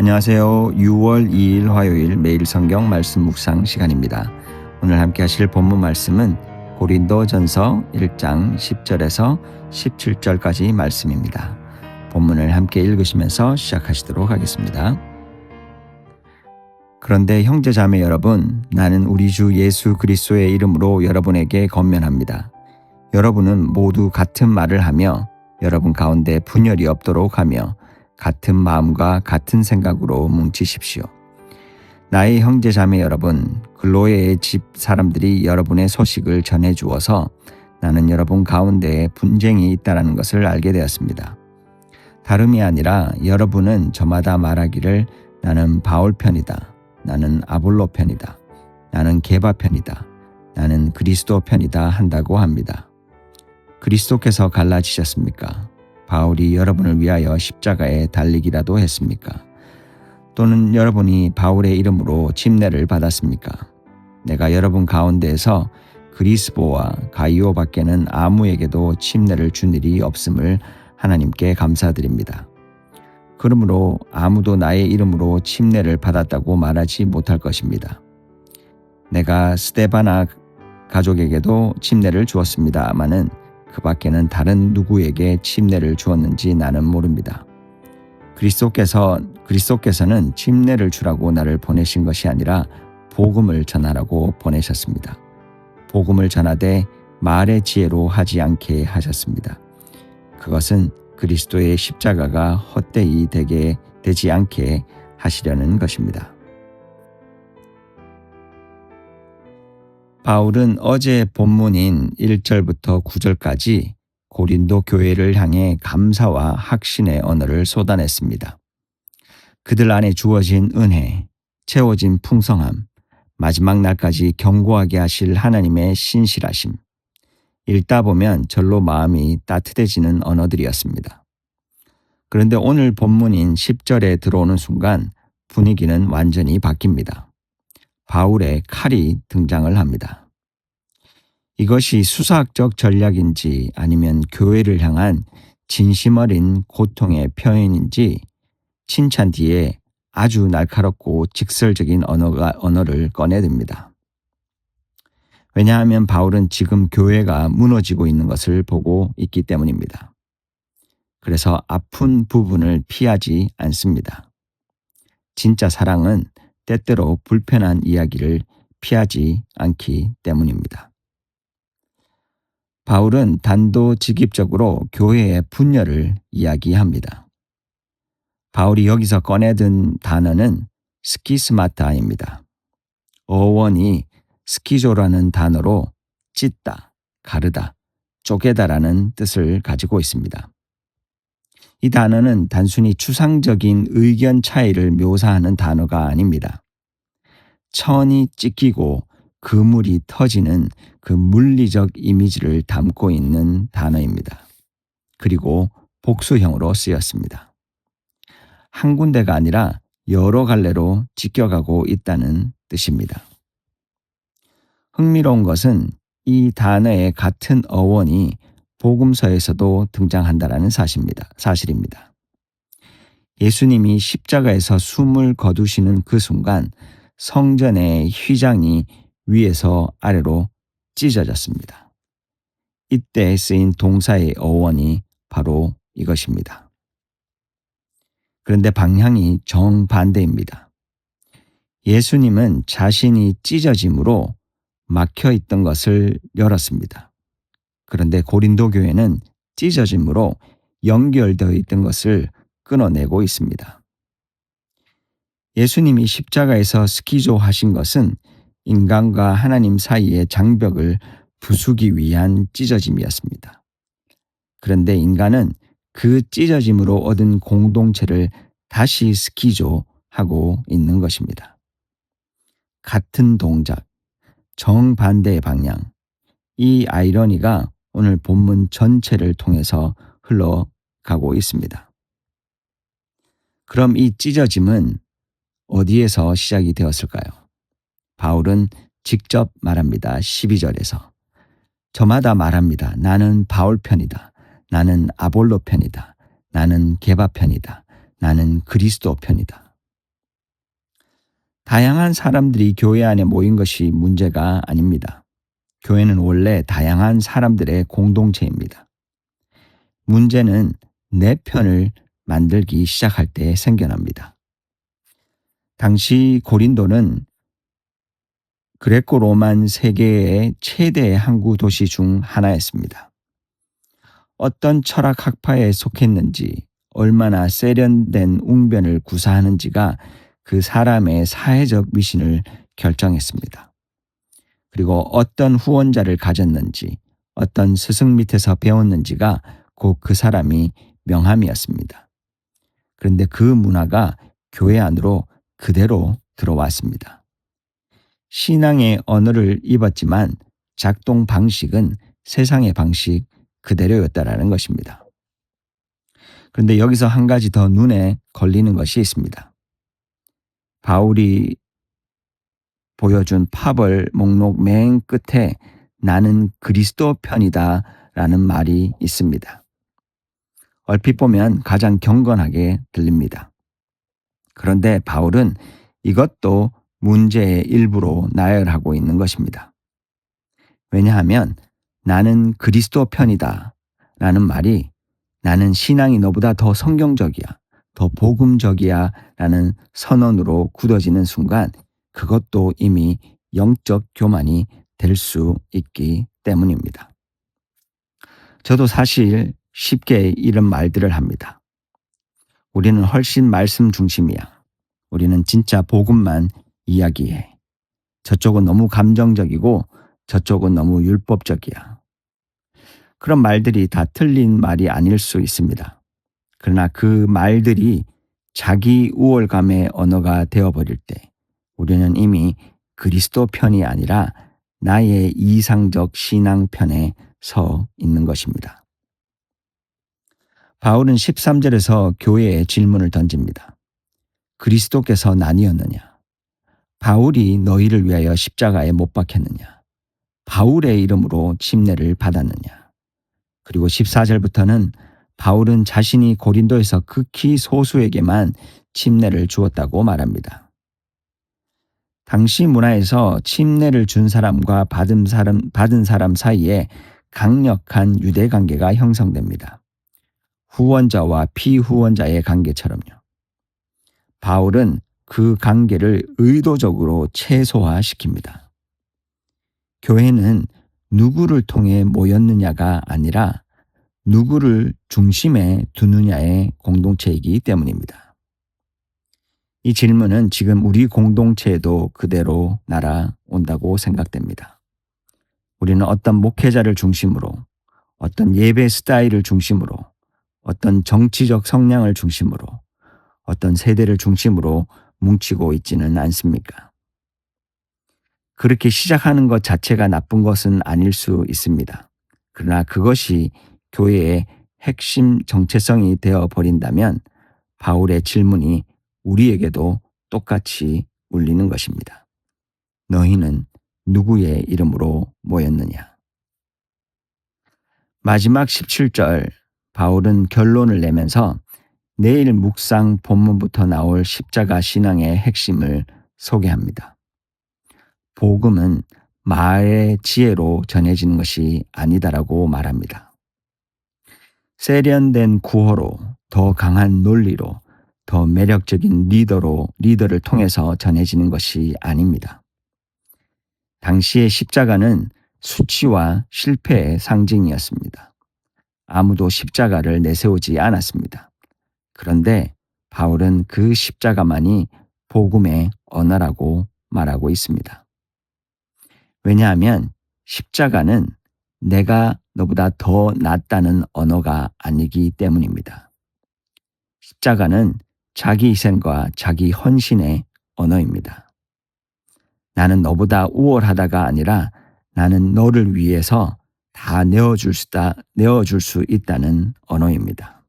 안녕하세요. 6월 2일 화요일 매일 성경 말씀 묵상 시간입니다. 오늘 함께 하실 본문 말씀은 고린도전서 1장 10절에서 17절까지 말씀입니다. 본문을 함께 읽으시면서 시작하시도록 하겠습니다. 그런데 형제자매 여러분, 나는 우리 주 예수 그리스도의 이름으로 여러분에게 권면합니다. 여러분은 모두 같은 말을 하며 여러분 가운데 분열이 없도록 하며 같은 마음과 같은 생각으로 뭉치십시오. 나의 형제자매 여러분, 글로에의 집 사람들이 여러분의 소식을 전해주어서 나는 여러분 가운데에 분쟁이 있다는 것을 알게 되었습니다. 다름이 아니라 여러분은 저마다 말하기를 나는 바울 편이다, 나는 아볼로 편이다, 나는 게바 편이다, 나는 그리스도 편이다 한다고 합니다. 그리스도께서 갈라지셨습니까? 바울이 여러분을 위하여 십자가에 달리기라도 했습니까? 또는 여러분이 바울의 이름으로 침례를 받았습니까? 내가 여러분 가운데에서 그리스보와 가이오 밖에는 아무에게도 침례를 준 일이 없음을 하나님께 감사드립니다. 그러므로 아무도 나의 이름으로 침례를 받았다고 말하지 못할 것입니다. 내가 스데바나 가족에게도 침례를 주었습니다마는 그 밖에는 다른 누구에게 침례를 주었는지 나는 모릅니다. 그리스도께서는 침례를 주라고 나를 보내신 것이 아니라 복음을 전하라고 보내셨습니다. 복음을 전하되 말의 지혜로 하지 않게 하셨습니다. 그것은 그리스도의 십자가가 헛되이 되지 않게 하시려는 것입니다. 바울은 어제 본문인 1절부터 9절까지 고린도 교회를 향해 감사와 확신의 언어를 쏟아냈습니다. 그들 안에 주어진 은혜, 채워진 풍성함, 마지막 날까지 견고하게 하실 하나님의 신실하심. 읽다 보면 절로 마음이 따뜻해지는 언어들이었습니다. 그런데 오늘 본문인 10절에 들어오는 순간 분위기는 완전히 바뀝니다. 바울의 칼이 등장을 합니다. 이것이 수사학적 전략인지 아니면 교회를 향한 진심 어린 고통의 표현인지 칭찬 뒤에 아주 날카롭고 직설적인 언어를 꺼내듭니다. 왜냐하면 바울은 지금 교회가 무너지고 있는 것을 보고 있기 때문입니다. 그래서 아픈 부분을 피하지 않습니다. 진짜 사랑은 때때로 불편한 이야기를 피하지 않기 때문입니다. 바울은 단도직입적으로 교회의 분열을 이야기합니다. 바울이 여기서 꺼내든 단어는 스키스마타입니다. 어원이 스키조라는 단어로 찢다, 가르다, 쪼개다라는 뜻을 가지고 있습니다. 이 단어는 단순히 추상적인 의견 차이를 묘사하는 단어가 아닙니다. 천이 찢기고 그물이 터지는 그 물리적 이미지를 담고 있는 단어입니다. 그리고 복수형으로 쓰였습니다. 한 군데가 아니라 여러 갈래로 찢겨가고 있다는 뜻입니다. 흥미로운 것은 이 단어의 같은 어원이 복음서에서도 등장한다는 사실입니다. 예수님이 십자가에서 숨을 거두시는 그 순간 성전의 휘장이 위에서 아래로 찢어졌습니다. 이때 쓰인 동사의 어원이 바로 이것입니다. 그런데 방향이 정반대입니다. 예수님은 자신이 찢어짐으로 막혀있던 것을 열었습니다. 그런데 고린도 교회는 찢어짐으로 연결되어 있던 것을 끊어내고 있습니다. 예수님이 십자가에서 스키조 하신 것은 인간과 하나님 사이의 장벽을 부수기 위한 찢어짐이었습니다. 그런데 인간은 그 찢어짐으로 얻은 공동체를 다시 스키조하고 있는 것입니다. 같은 동작, 정반대의 방향, 이 아이러니가 오늘 본문 전체를 통해서 흘러가고 있습니다. 그럼 이 찢어짐은 어디에서 시작이 되었을까요? 바울은 직접 말합니다. 12절에서. 저마다 말합니다. 나는 바울 편이다. 나는 아볼로 편이다. 나는 게바 편이다. 나는 그리스도 편이다. 다양한 사람들이 교회 안에 모인 것이 문제가 아닙니다. 교회는 원래 다양한 사람들의 공동체입니다. 문제는 내 편을 만들기 시작할 때 생겨납니다. 당시 고린도는 그레코 로만 세계의 최대 항구 도시 중 하나였습니다. 어떤 철학 학파에 속했는지, 얼마나 세련된 웅변을 구사하는지가 그 사람의 사회적 미신을 결정했습니다. 그리고 어떤 후원자를 가졌는지, 어떤 스승 밑에서 배웠는지가 곧 그 사람이 명함이었습니다. 그런데 그 문화가 교회 안으로 그대로 들어왔습니다. 신앙의 언어를 입었지만 작동 방식은 세상의 방식 그대로였다라는 것입니다. 그런데 여기서 한 가지 더 눈에 걸리는 것이 있습니다. 바울이 보여준 파벌 목록 맨 끝에 나는 그리스도 편이다 라는 말이 있습니다. 얼핏 보면 가장 경건하게 들립니다. 그런데 바울은 이것도 문제의 일부로 나열하고 있는 것입니다. 왜냐하면 나는 그리스도 편이다 라는 말이 나는 신앙이 너보다 더 성경적이야, 더 복음적이야 라는 선언으로 굳어지는 순간 그것도 이미 영적 교만이 될 수 있기 때문입니다. 저도 사실 쉽게 이런 말들을 합니다. 우리는 훨씬 말씀 중심이야. 우리는 진짜 복음만 이야기해. 저쪽은 너무 감정적이고 저쪽은 너무 율법적이야. 그런 말들이 다 틀린 말이 아닐 수 있습니다. 그러나 그 말들이 자기 우월감의 언어가 되어버릴 때 우리는 이미 그리스도 편이 아니라 나의 이상적 신앙 편에 서 있는 것입니다. 바울은 13절에서 교회에 질문을 던집니다. 그리스도께서 나뉘었느냐? 바울이 너희를 위하여 십자가에 못 박혔느냐? 바울의 이름으로 침례를 받았느냐? 그리고 14절부터는 바울은 자신이 고린도에서 극히 소수에게만 침례를 주었다고 말합니다. 당시 문화에서 침례를 준 사람과 받은 사람 사이에 강력한 유대 관계가 형성됩니다. 후원자와 피후원자의 관계처럼요. 바울은 그 관계를 의도적으로 최소화시킵니다. 교회는 누구를 통해 모였느냐가 아니라 누구를 중심에 두느냐의 공동체이기 때문입니다. 이 질문은 지금 우리 공동체에도 그대로 날아온다고 생각됩니다. 우리는 어떤 목회자를 중심으로, 어떤 예배 스타일을 중심으로, 어떤 정치적 성향을 중심으로, 어떤 세대를 중심으로 뭉치고 있지는 않습니까? 그렇게 시작하는 것 자체가 나쁜 것은 아닐 수 있습니다. 그러나 그것이 교회의 핵심 정체성이 되어 버린다면 바울의 질문이 우리에게도 똑같이 울리는 것입니다. 너희는 누구의 이름으로 모였느냐? 마지막 17절 바울은 결론을 내면서 내일 묵상 본문부터 나올 십자가 신앙의 핵심을 소개합니다. 복음은 말의 지혜로 전해지는 것이 아니다라고 말합니다. 세련된 구호로, 더 강한 논리로, 더 매력적인 리더를 통해서 전해지는 것이 아닙니다. 당시의 십자가는 수치와 실패의 상징이었습니다. 아무도 십자가를 내세우지 않았습니다. 그런데 바울은 그 십자가만이 복음의 언어라고 말하고 있습니다. 왜냐하면 십자가는 내가 너보다 더 낫다는 언어가 아니기 때문입니다. 십자가는 자기 희생과 자기 헌신의 언어입니다. 나는 너보다 우월하다가 아니라 나는 너를 위해서 다 내어줄 수 있다는 언어입니다.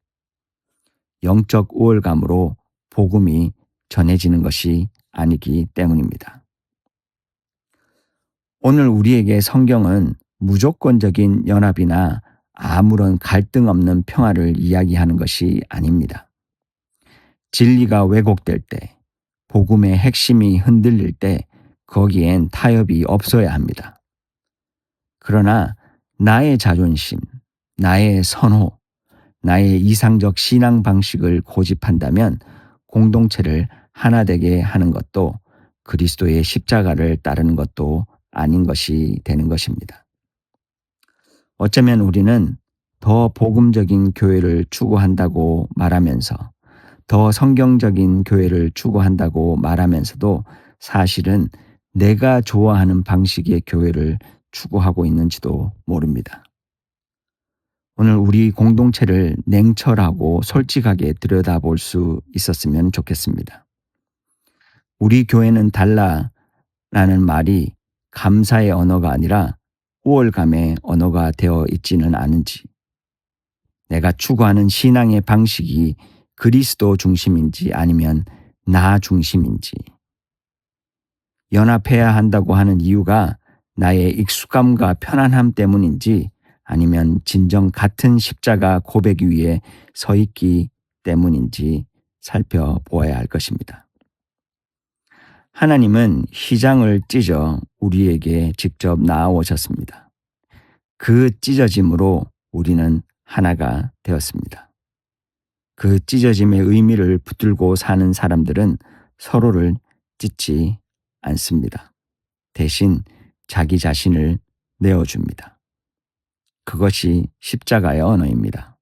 영적 우월감으로 복음이 전해지는 것이 아니기 때문입니다. 오늘 우리에게 성경은 무조건적인 연합이나 아무런 갈등 없는 평화를 이야기하는 것이 아닙니다. 진리가 왜곡될 때, 복음의 핵심이 흔들릴 때 거기엔 타협이 없어야 합니다. 그러나 나의 자존심, 나의 선호, 나의 이상적 신앙 방식을 고집한다면 공동체를 하나 되게 하는 것도 그리스도의 십자가를 따르는 것도 아닌 것이 되는 것입니다. 어쩌면 우리는 더 복음적인 교회를 추구한다고 말하면서 더 성경적인 교회를 추구한다고 말하면서도 사실은 내가 좋아하는 방식의 교회를 추구하고 있는지도 모릅니다. 오늘 우리 공동체를 냉철하고 솔직하게 들여다볼 수 있었으면 좋겠습니다. 우리 교회는 달라라는 말이 감사의 언어가 아니라 우월감의 언어가 되어 있지는 않은지, 내가 추구하는 신앙의 방식이 그리스도 중심인지 아니면 나 중심인지, 연합해야 한다고 하는 이유가 나의 익숙함과 편안함 때문인지 아니면 진정 같은 십자가 고백 위에 서 있기 때문인지 살펴보아야 할 것입니다. 하나님은 휘장을 찢어 우리에게 직접 나아오셨습니다. 그 찢어짐으로 우리는 하나가 되었습니다. 그 찢어짐의 의미를 붙들고 사는 사람들은 서로를 찢지 않습니다. 대신 자기 자신을 내어줍니다. 그것이 십자가의 언어입니다.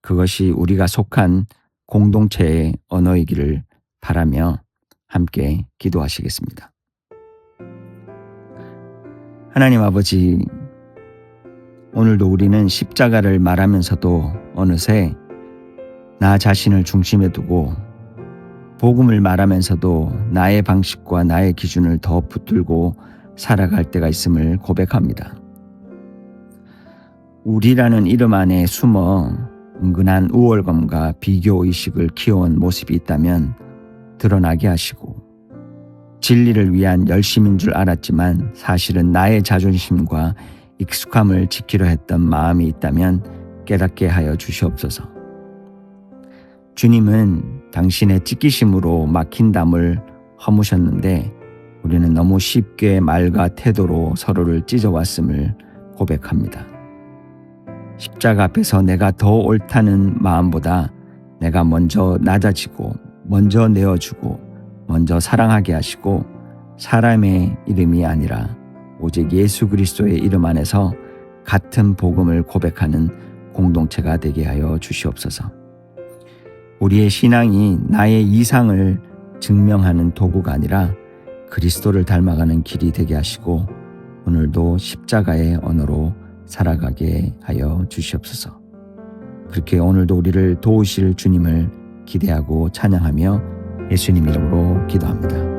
그것이 우리가 속한 공동체의 언어이기를 바라며 함께 기도하시겠습니다. 하나님 아버지, 오늘도 우리는 십자가를 말하면서도 어느새 나 자신을 중심에 두고 복음을 말하면서도 나의 방식과 나의 기준을 더 붙들고 살아갈 때가 있음을 고백합니다. 우리라는 이름 안에 숨어 은근한 우월감과 비교의식을 키워온 모습이 있다면 드러나게 하시고, 진리를 위한 열심인 줄 알았지만 사실은 나의 자존심과 익숙함을 지키려 했던 마음이 있다면 깨닫게 하여 주시옵소서. 주님은 당신의 찢기심으로 막힌 담을 허무셨는데 우리는 너무 쉽게 말과 태도로 서로를 찢어왔음을 고백합니다. 십자가 앞에서 내가 더 옳다는 마음보다 내가 먼저 낮아지고 먼저 내어주고 먼저 사랑하게 하시고 사람의 이름이 아니라 오직 예수 그리스도의 이름 안에서 같은 복음을 고백하는 공동체가 되게 하여 주시옵소서. 우리의 신앙이 나의 이상을 증명하는 도구가 아니라 그리스도를 닮아가는 길이 되게 하시고 오늘도 십자가의 언어로 살아가게 하여 주시옵소서. 그렇게 오늘도 우리를 도우실 주님을 기대하고 찬양하며 예수님 이름으로 기도합니다.